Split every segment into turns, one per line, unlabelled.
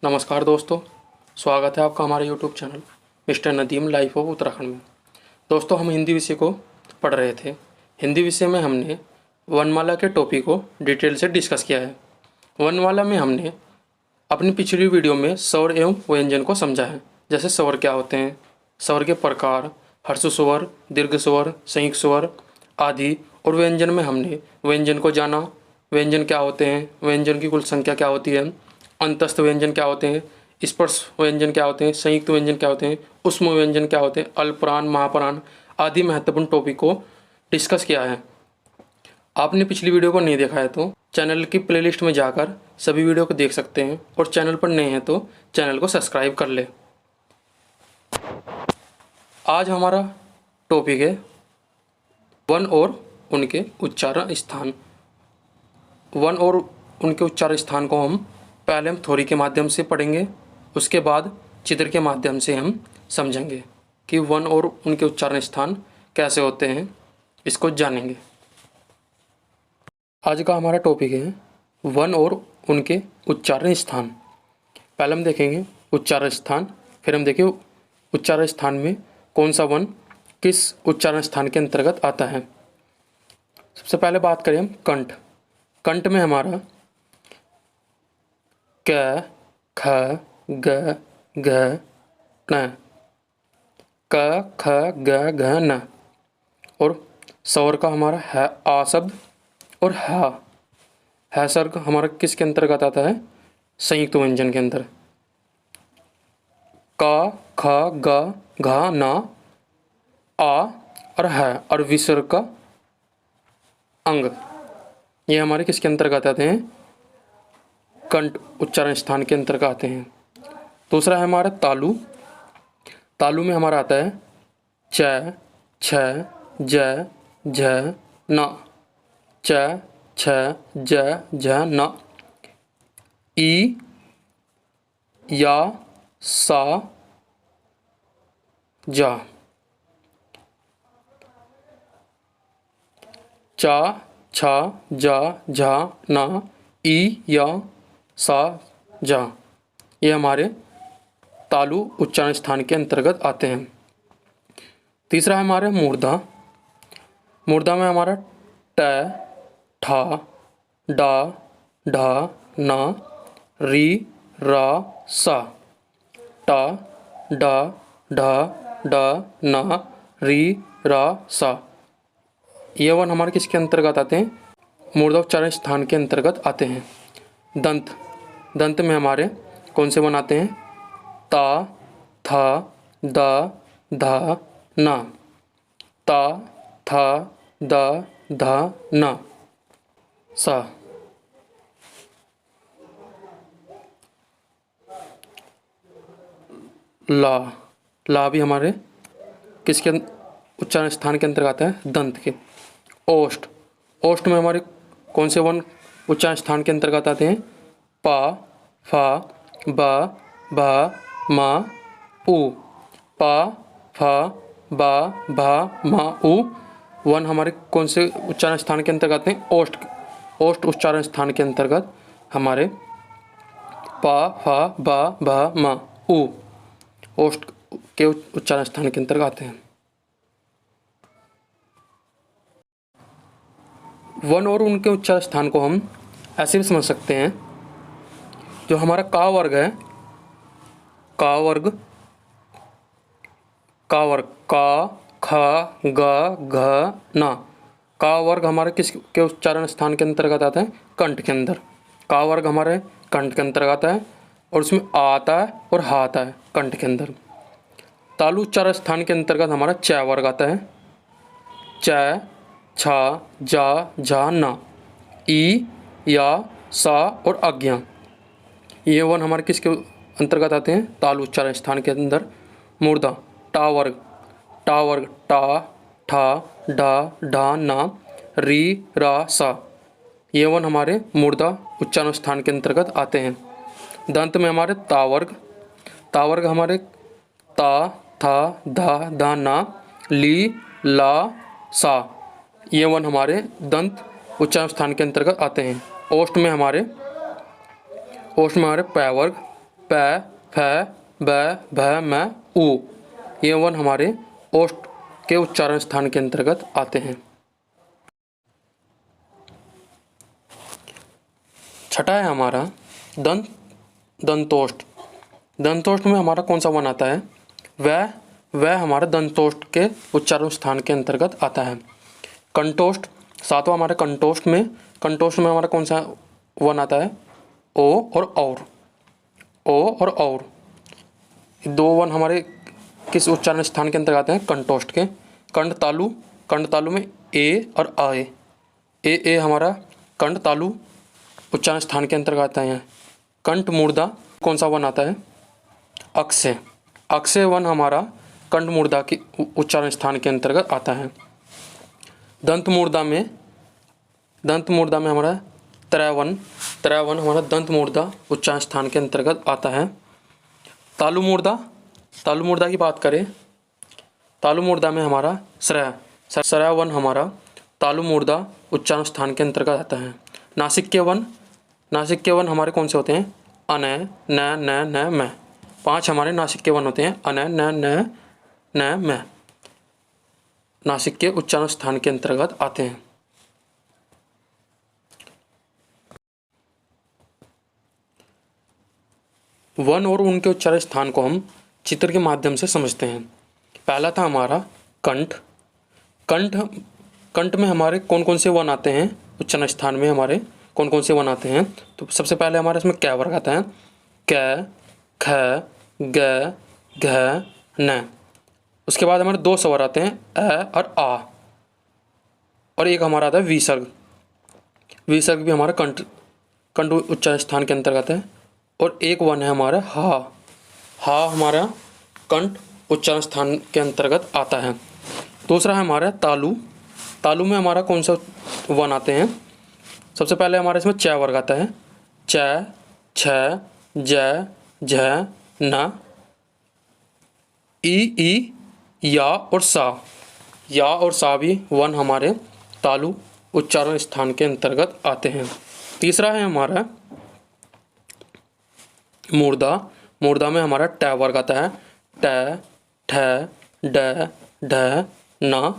नमस्कार दोस्तों, स्वागत है आपका हमारे YouTube channel mister Nadeem life of Uttarakhand में। दोस्तों, हम हिंदी विषय को पढ़ रहे थे। हिंदी विषय में हमने वर्णमाला के टॉपिक को डिटेल से डिस्कस किया है। वर्णमाला में हमने अपनी पिछली वीडियो में स्वर एवं व्यंजन को समझा है, जैसे स्वर क्या होते हैं, स्वर के प्रकार, हर्ष स्वर, दीर्घ स्वर, संयुक्त स्वर आदि। और व्यंजन में हमने व्यंजन को जाना, व्यंजन क्या होते हैं, व्यंजन की कुल संख्या क्या होती है, अंतस्थ व्यंजन क्या होते हैं, स्पर्श व्यंजन क्या होते हैं, संयुक्त व्यंजन क्या होते हैं, उष्म व्यंजन क्या होते हैं, अल्पप्राण, महाप्राण आदि महत्वपूर्ण टॉपिक को डिस्कस किया है। आपने पिछली वीडियो को नहीं देखा है तो चैनल की प्लेलिस्ट में जाकर सभी वीडियो को देख सकते हैं, और चैनल पर नए हैं तो चैनल को सब्सक्राइब कर ले। आज हमारा टॉपिक है वन और उनके उच्चारण स्थान। वन और उनके उच्चारण स्थान को हम पहले हम थ्योरी के माध्यम से पढ़ेंगे, उसके बाद चित्र के माध्यम से हम समझेंगे कि वन और उनके उच्चारण स्थान कैसे होते हैं, इसको जानेंगे। आज का हमारा टॉपिक है वन और उनके उच्चारण स्थान। पहले हम देखेंगे उच्चारण स्थान, फिर हम देखेंगे उच्चारण स्थान में कौन सा वन किस उच्चारण स्थान के अंतर्गत आता है। सबसे पहले बात करें हम कंठ। कंठ में हमारा क, ख, ग, घ, न, क, ख, ग, घ, न। और स्वर का हमारा है आ शब्द और है स्वर हमारा किसके अंतर्गत आता है, संयुक्त व्यंजन के अंदर। क, ख, ग, घ, न, आ और है और विसर्ग का अंग, ये हमारे किसके अंतर्गत आते हैं, कंठ उच्चारण स्थान के अंतर्गत आते हैं। दूसरा है हमारा तालु। तालु में हमारा आता है च, छ, ज, झ, न, च, छ, ज, झ, न, ई, या, सा, जा, चा, छा, जा, झा, न, ई, या, सा, जा, ये हमारे तालु उच्चारण स्थान के अंतर्गत आते हैं। तीसरा है हमारे मूर्धा। मूर्धा में हमारा ट, ठा, डा, ढा, ना, री, रा, सा, टा, डा, ढा, डा, ना, री, रा, सा, ये वन हमारे किसके अंतर्गत आते हैं, मूर्धा उच्चारण स्थान के अंतर्गत आते हैं। दंत। दंत में हमारे कौन से वन आते हैं, ता, था, दा, धा, ना, ता, था, दा, धा, ना, सा। ला। ला भी हमारे किसके उच्चारण स्थान के अंतर्गत आता है, दंत के। ओष्ठ। ओष्ठ में हमारे कौन से वन उच्चारण स्थान के अंतर्गत आते हैं, पा, फा, बा, भा, मा, उ। पा, फा, बा, भा, मा, उ वन हमारे कौन से उच्चारण स्थान के अंतर्गत आते हैं, ओष्ठ। ओष्ठ उच्चारण स्थान के अंतर्गत हमारे पा, फा, बा, भा, मा, उ ओष्ठ के उच्चारण स्थान के अंतर्गत आते हैं। वन और उनके उच्चारण स्थान को हम ऐसे भी समझ सकते हैं, जो हमारा का वर्ग है, का वर्ग, का वर्ग, का, ख, ग, घ, न, का वर्ग हमारे किसके उच्चारण स्थान के अंतर्गत आता है, कंठ के अंदर। का वर्ग हमारे कंठ के अंतर्गत आता है और उसमें आ आता है और हा आता है कंठ के अंदर। तालु उच्चारण स्थान के अंतर्गत हमारा च वर्ग आता है, च, छा, जा, झा, ना, ई, या, सा और आज्ञा, ये वन हमारे किसके अंतर्गत आते हैं, तालु उच्चारण स्थान के अंदर। मूर्धा। टा वर्ग, टा वर्ग, टा, ठा, डा, ढा, ना, री, रा, सा, ये वन हमारे मूर्धा उच्चारण स्थान के अंतर्गत आते हैं। दंत में हमारे ता वर्ग। ता वर्ग हमारे ता, था, धा, धा, ना, ली, ला, सा, ये वन हमारे दंत उच्चारण स्थान के अंतर्गत आते हैं। ओष्ठ में हमारे पै वर्ग, प, फ, ब, भ, म, उ। ये वन हमारे ओष्ठ के उच्चारण स्थान के अंतर्गत आते हैं। छठा है हमारा दंत दंतोष्ठ। दंतोष्ठ में हमारा कौन सा वन आता है? वह हमारा दंतोष्ठ के उच्चारण स्थान के अंतर्गत आता है। कंठोष्ठ, सातवां हमारे कंठोष्ठ में हमारा कौन सा वन आता है? ओ और और। ओ और और दो वन हमारे किस उच्चारण स्थान के अंतर्गत आते हैं? कंठोष्ठ के। कंठ तालु में ए और आए। ए हमारा कंठ तालु उच्चारण स्थान के अंतर्गत आता है। कंठ मूर्धा कौन सा वन आता है? अक्षय। अक्षय वन हमारा कंठ मूर्धा की उच्चारण स्थान के अंतर्गत आता है। दंत मूर्धा में हमारा त्रैवन हमारा दंत मूर्धा उच्चारण स्थान के अंतर्गत आता है। तालु मूर्धा की बात करें, तालु मूर्धा में हमारा श्रय वन हमारा तालु मूर्धा उच्चारण स्थान के अंतर्गत आता है। नासिक के वन हमारे कौन से होते हैं? अनय, न, न, म। 5 हमारे नासिक के वन होते हैं। अनय, न, न, म नासिक के उच्चारण स्थान के अंतर्गत आते हैं। वन और उनके उच्चारण स्थान को हम चित्र के माध्यम से समझते हैं। पहला था हमारा कंठ। कंठ में हमारे कौन कौन से वन आते हैं? उच्चारण स्थान में हमारे कौन कौन से वन आते हैं? तो सबसे पहले हमारे इसमें कै वर्ग आता है। कै, ख, ग, घ, न। उसके बाद हमारे 2 स्वर आते हैं, अ और आ। और एक हमारा आता है विसर्ग। विसर्ग भी हमारा कंठ उच्चारण स्थान के अंतर्गत है। और एक वन है हमारा हा हमारा कंठ उच्चारण स्थान के अंतर्गत आता है। दूसरा है हमारा तालु में हमारा कौन सा वन आते हैं? सबसे पहले हमारे इसमें च वर्ग आता है। च, छ, ज, झ, न। ई, या और सा भी वन हमारे तालु उच्चारण स्थान के अंतर्गत आते हैं। तीसरा है हमारा मूर्धा में हमारा ट वर्ग आता है। ट, ठ, ड, ढ, न,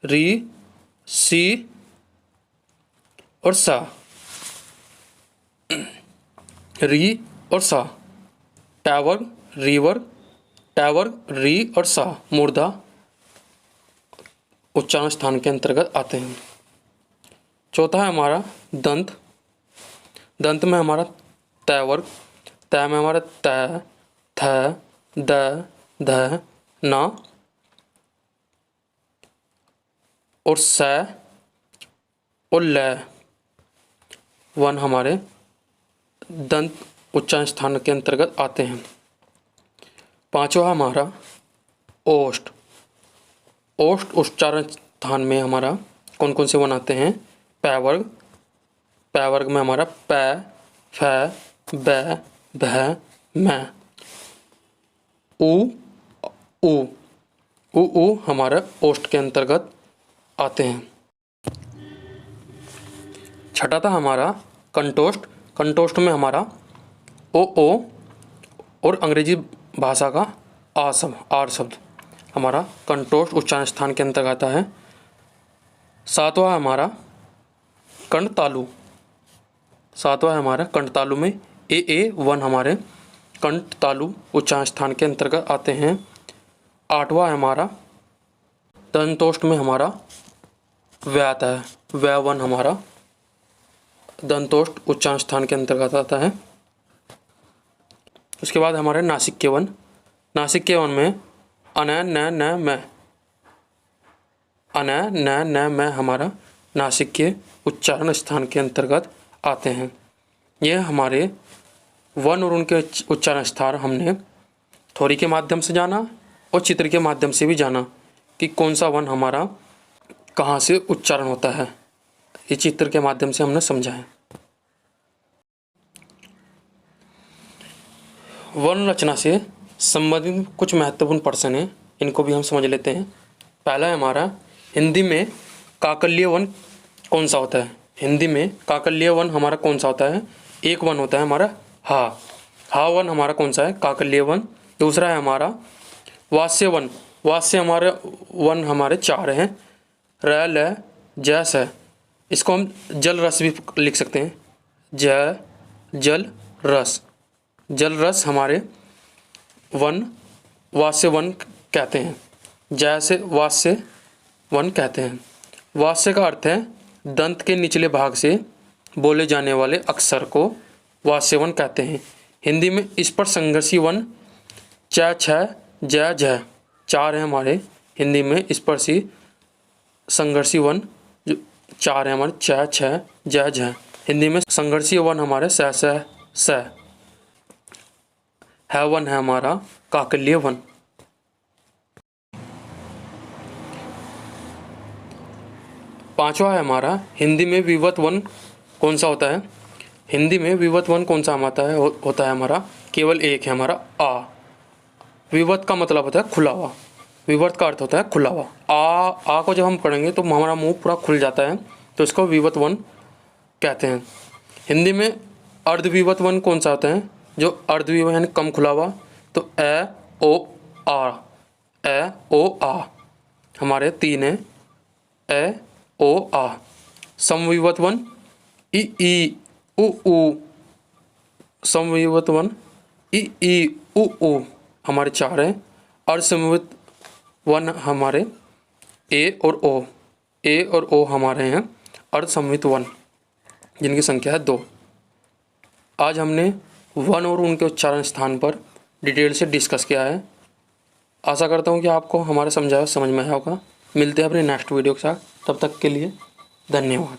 री, सी और सा। री और सा, टावर्ग, री और सा मूर्धा उच्चारण स्थान के अंतर्गत आते हैं। चौथा है हमारा दंत में हमारा तय वर्ग। तय में हमारा त, थ, द, ध, न और स और ल वन हमारे दंत उच्चारण स्थान के अंतर्गत आते हैं। पांचवा हमारा ओष्ठ उच्चारण स्थान में हमारा कौन कौन से वन आते हैं? पै वर्ग में हमारा प, फ, ब, भ, म। उ हमारा ओष्ठ के अंतर्गत आते हैं। छठा था हमारा कंठोष्ठ में हमारा ओ और अंग्रेजी भाषा का आर शब्द हमारा कंठोष्ठ उच्चारण स्थान के अंतर्गत आता है। सातवां हमारा कंठतालु। कंठतालु में ए वन हमारे कंठतालु उच्चारण स्थान के अंतर्गत आते हैं। आठवां है हमारा दंतोष्ठ में हमारा व आता है। व वन हमारा दंतोष्ठ उच्चारण स्थान के अंतर्गत आता है। उसके बाद हमारे नासिक के वन में अन न म हमारा नासिक के उच्चारण स्थान के अंतर्गत आते हैं। यह हमारे वन और उनके उच्चारण स्थान हमने थ्योरी के माध्यम से जाना और चित्र के माध्यम से भी जाना कि कौन सा वन हमारा कहाँ से उच्चारण होता है। ये चित्र के माध्यम से हमने समझा है। वर्ण रचना से संबंधित कुछ महत्वपूर्ण प्रश्न हैं, इनको भी हम समझ लेते हैं। पहला है हमारा हिंदी में काकल्य वन कौन सा होता है? हिंदी में काकल्य वन हमारा कौन सा होता है? एक वन होता है हमारा हा वन हमारा कौन सा है, काकल्य वन। दूसरा है हमारा वास्य वन, वास्य हमारे वन हमारे 4 हैं, र ल जैस है। इसको हम जल रस भी लिख सकते हैं, जल रस। जल रस हमारे वन वास्य वन कहते हैं, जैसे वास्य वन कहते हैं। वास्य का अर्थ है दंत के निचले भाग से बोले जाने वाले अक्षर को वास्य वन कहते हैं। हिंदी में इस पर संघर्षी वन च छ ज झ 4 है हमारे हिंदी में इस पर सी संघर्षी वन जो 4 है हमारे च छ ज झ। हिंदी में संघर्षी वन हमारे स है वन है हमारा काकल्य वन। पांचवा है हमारा हिंदी में विवत वन कौन सा होता है। हिंदी में विवत वन कौन सा होता है हमारा, केवल एक है हमारा आ। विवत का मतलब होता है खुला हुआ, विवर्त का अर्थ होता है खुला हुआ। आ को जब हम पढ़ेंगे तो हमारा मुंह पूरा खुल जाता है, तो इसको विवत वन कहते हैं। हिंदी में अर्धविवत वन कौन सा होता है, जो अर्धविवत यानी कम खुला हुआ, तो ए ओ आ हमारे 3 है, ए ओ आ। समविवत वन ई उ समविवत वन ई उ हमारे 4 हैं। अर्धसमवित वन हमारे ए और ओ हमारे हैं अर्धसमवित वन, जिनकी संख्या है 2। आज हमने वन और उनके उच्चारण स्थान पर डिटेल से डिस्कस किया है। आशा करता हूँ कि आपको हमारा समझाया समझ में आया होगा। मिलते हैं अपने नेक्स्ट वीडियो के साथ, तब तक के लिए धन्यवाद।